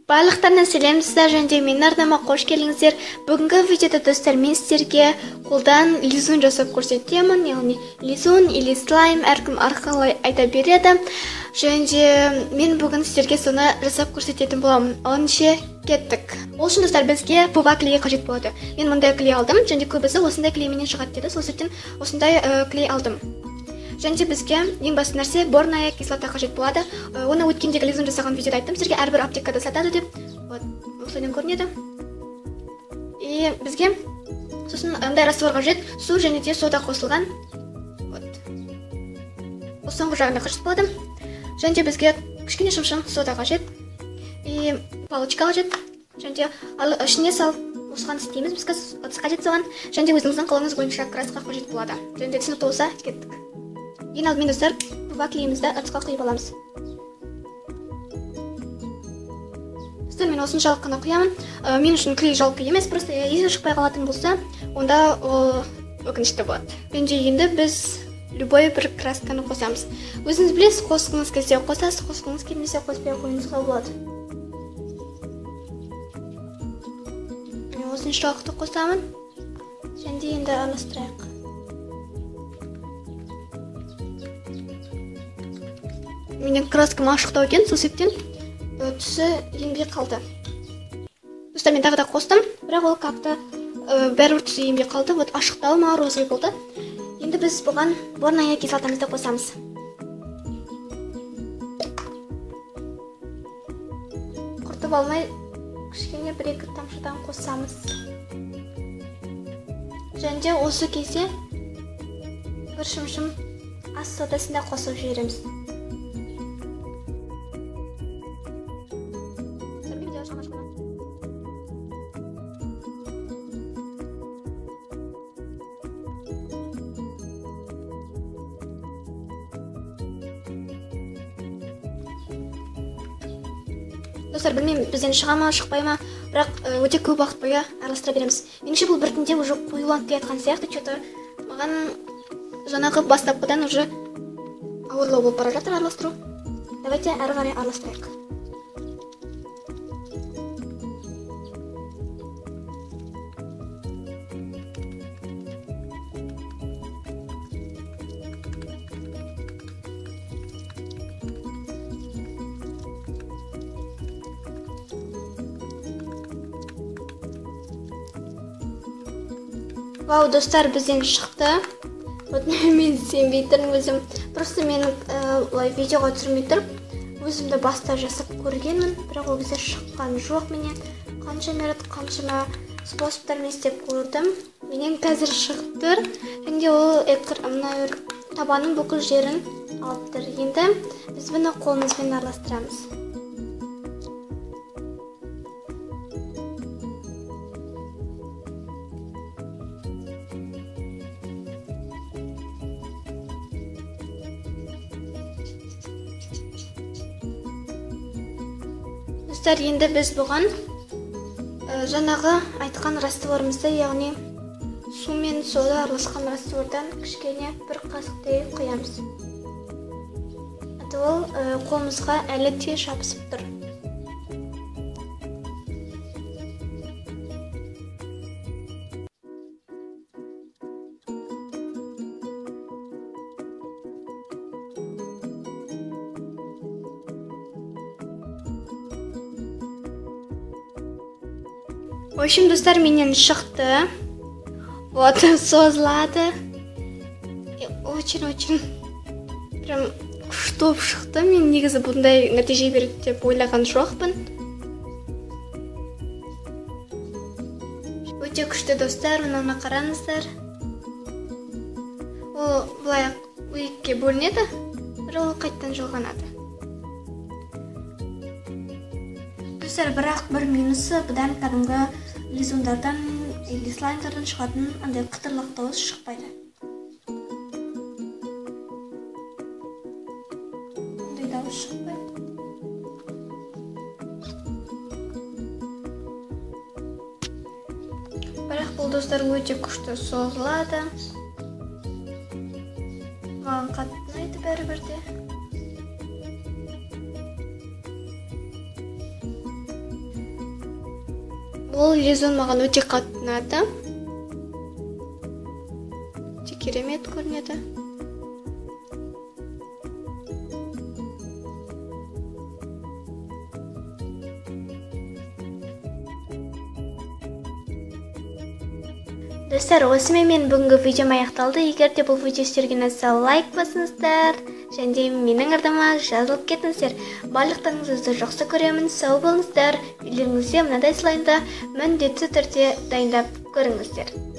Барлықтарынан сәлемсіздер, және менің арнама қош келдіңіздер. Бүгінгі видеода достар, мен сіздерге қолдан лизун жасап көрсетемін. Яғни лизун или слайм әркім арқылы айта береді. Және мен бүгін сіздерге соны жасап көрсететін боламын. Онше кеттік. Ол үшін достар, бізге пуба клей қажет болады. Мен мұндай клей алдым, және көбісі осындай клейменен шығады деді. Сол себептен осындай клей алдым. Және бізге ең басты нәрсе борная кислота қажет болады. Оны өткендегі лизун жасаған видеода айттым. Сіздерге әрбір аптекада сатады деп. Осылайдан көрінеді. И бізге сосын андай раствор қажет. Су және де сода қосылған. Осы соңғы жағында қажет болады. Және де бізге кішкене шымшым сода қажет. И палочка қажет. Және де ішіне салып осыған істейміз. Бізге ыдыс қажет соған. Және де өзіңіздің қалауыңыз бойынша красқа қажет болады. Және де түсінікті болса кеттік. Ең алдымен достар, пуба клейімізді ыдысқа құйып аламыз. Достар, мен осыншалық қана құямын. Мен үшін клей жалпы емес, просто есі шықпай қалатын болса, онда ол өкінішті болады. Енді біз любой бір красканы қосамыз. Өзіңіз білесіз, қосқыңыз келсе қосасыз, қосқыңыз келмесе қоспай қойыңызға болады. Мен осыншалықты қосамын. Және енді араластырайық. Менің краскам ашықтау екен, сол себептен түсі енбей қалды. Достар, мен тағы да қостым, бірақ ол как-то бәрібір түсі енбей қалды. Вот ашықтау ма, розовый болды. Енді біз бұған борная кислотамызды қосамыз. Құртып алмай, кішкене бір-екі тамшыдан қосамыз. Және де осы кезде бір шымшым ас содасында қосып жібереміз. Достар, білмеймін, бізден шыға ма, шықпай ма, бірақ өте көп уақыт бойы араластыра береміз. Меніңше бұл біртінде уже қоюланып келе жатқан сияқты, что-то маған жаңағы бастапқыдан уже ауырлау болып бара жатыр араластыру. Давайте әрі қарай араластырайық. Вау, достар, бізден шықты. Мен сенбей тұрмын өзім. Просто мен видеоға түсірмей тұрып, өзімді баста жасап көргенмін, бірақ ол кезде шыққан жоқ менен. Қаншама способтармен істеп көрдім. Менен қазір шықты. Және ол табанның бүкіл жерін алып тұр. Енді біз бұны қолымызбен араластырамыз. Достар, енді біз бұған жаңағы айтқан растворымызды, яғни су мен сода араласқан раствордан кішкене бір қасықтай құямыз. Ол қолымызға әлі де жабысып тұр. В общем, достар, менен шықты. Вот, созылады. Очень прям күшті шықты. Мен негізі бұндай нәтиже береді деп ойлаған жоқпын. Өте күшті, достар, мынаны қараңыздар. Ол былай екіге бөлінеді, бір ол қайттан жылғанады. Достар, бірақ бір минусы бұдан кәдімгі лизундардан, слаймдардан шығатын андай қытырлық дауыс шықпайды. Ондай дауыс шықпайды. Бірақ бұл достар өте күшті созылады. Маған қатты ұнайды бәрібір. Бұл лизун маған өте қатты ұнады. Өте керемет көрінеді. Достар, осымен мен бүгінгі видеом аяқталды. Егер де бұл видео сіздерге ұнаса, лайк басыңыздар, және де менің арнама жазылып кетіңіздер. Барлықтарыңызды жақсы көремін, сау болыңыздар. Үйлеріңізде мынадай слаймды міндетті түрде дайындап көріңіздер.